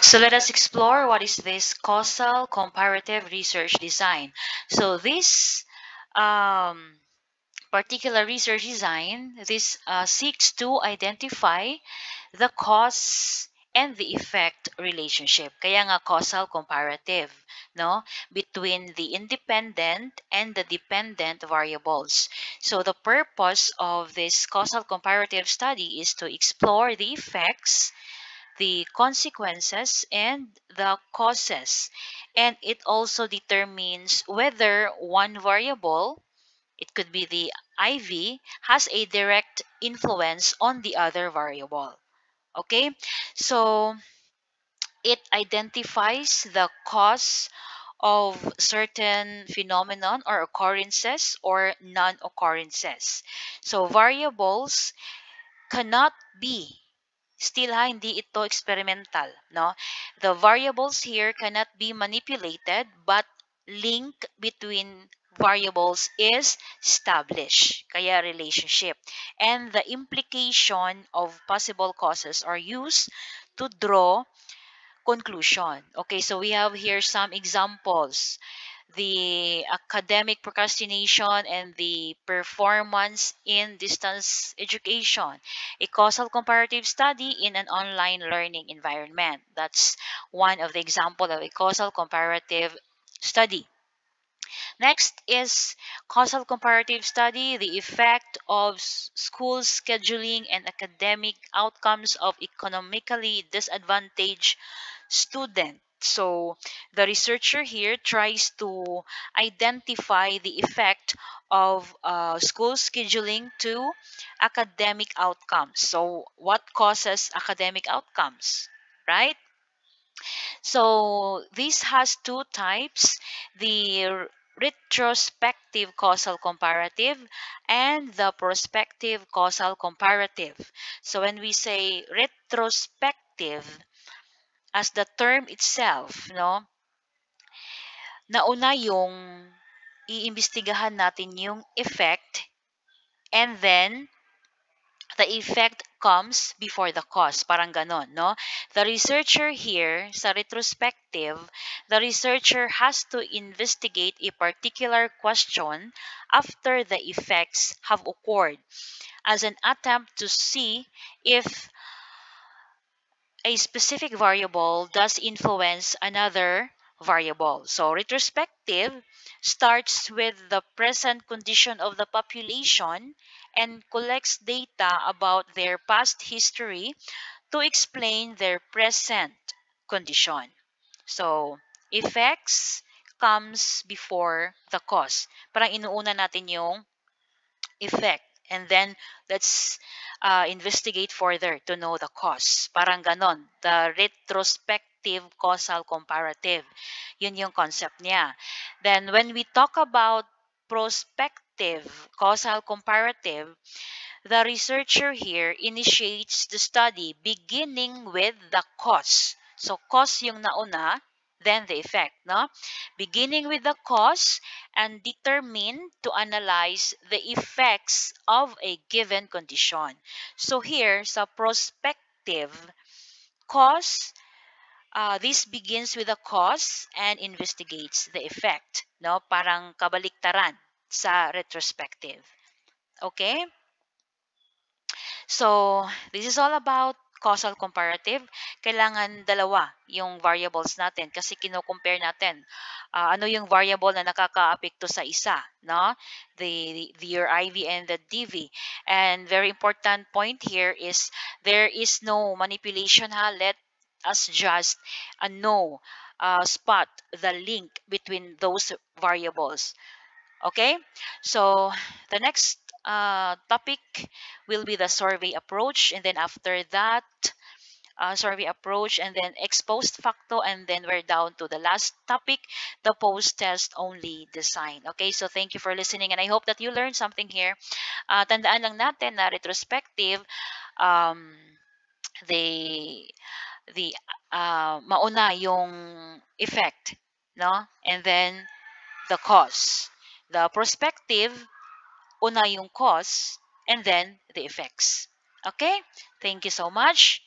So let us explore what is this causal comparative research design. So this um, particular research design, this seeks to identify the cause and the effect relationship. Kaya nga causal comparative, no, between the independent and the dependent variables. So the purpose of this causal comparative study is to explore the effects, the consequences, and the causes. And it also determines whether one variable, it could be the IV, has a direct influence on the other variable. Okay, so it identifies the cause of certain phenomenon or occurrences or non-occurrences. So variables cannot be, still ha, hindi ito experimental, no? The variables here cannot be manipulated, but link between variables is established, kaya relationship. And the implication of possible causes are used to draw conclusion. Okay, so we have here some examples: the academic procrastination and the performance in distance education, a causal comparative study in an online learning environment. That's one of the example of a causal comparative study. Next is causal comparative study, the effect of school scheduling and academic outcomes of economically disadvantaged student. So the researcher here tries to identify the effect of school scheduling to academic outcomes. So what causes academic outcomes, right? So this has two types: the retrospective causal comparative and the prospective causal comparative. So when we say retrospective, as the term itself, no, nauna yung iimbestigahan natin yung effect, and then the effect comes before the cause. Parang ganon, no? The researcher here, sa retrospective, the researcher has to investigate a particular question after the effects have occurred as an attempt to see if a specific variable does influence another variable. So retrospective starts with the present condition of the population and collects data about their past history to explain their present condition. So effects comes before the cause. Parang inuuna natin yung effect, and then let's investigate further to know the cause. Parang ganon. The retrospective causal comparative. Yun yung concept niya. Then when we talk about prospective causal comparative, the researcher here initiates the study beginning with the cause. So cause yung nauna, then the effect, no? Beginning with the cause and determine to analyze the effects of a given condition. So here sa prospective cause, this begins with the cause and investigates the effect, no? Parang kabaliktaran sa retrospective. Okay? So, this is all about causal comparative. Kailangan dalawa yung variables natin kasi kino-compare natin. Ano yung variable na nakakaapekto sa isa, no? Your IV and the DV. And very important point here is there is no manipulation, ha. Let us just know, spot the link between those variables. Okay, so the next topic will be the survey approach, and then after that, survey approach, and then ex post facto, and then we're down to the last topic, the post test only design. Okay, so thank you for listening, and I hope that you learned something here. Tandaan lang natin na retrospective, um, the the mauna yung effect, no, and then the cause. The prospective, una yung cause, and then the effects. Okay? Thank you so much.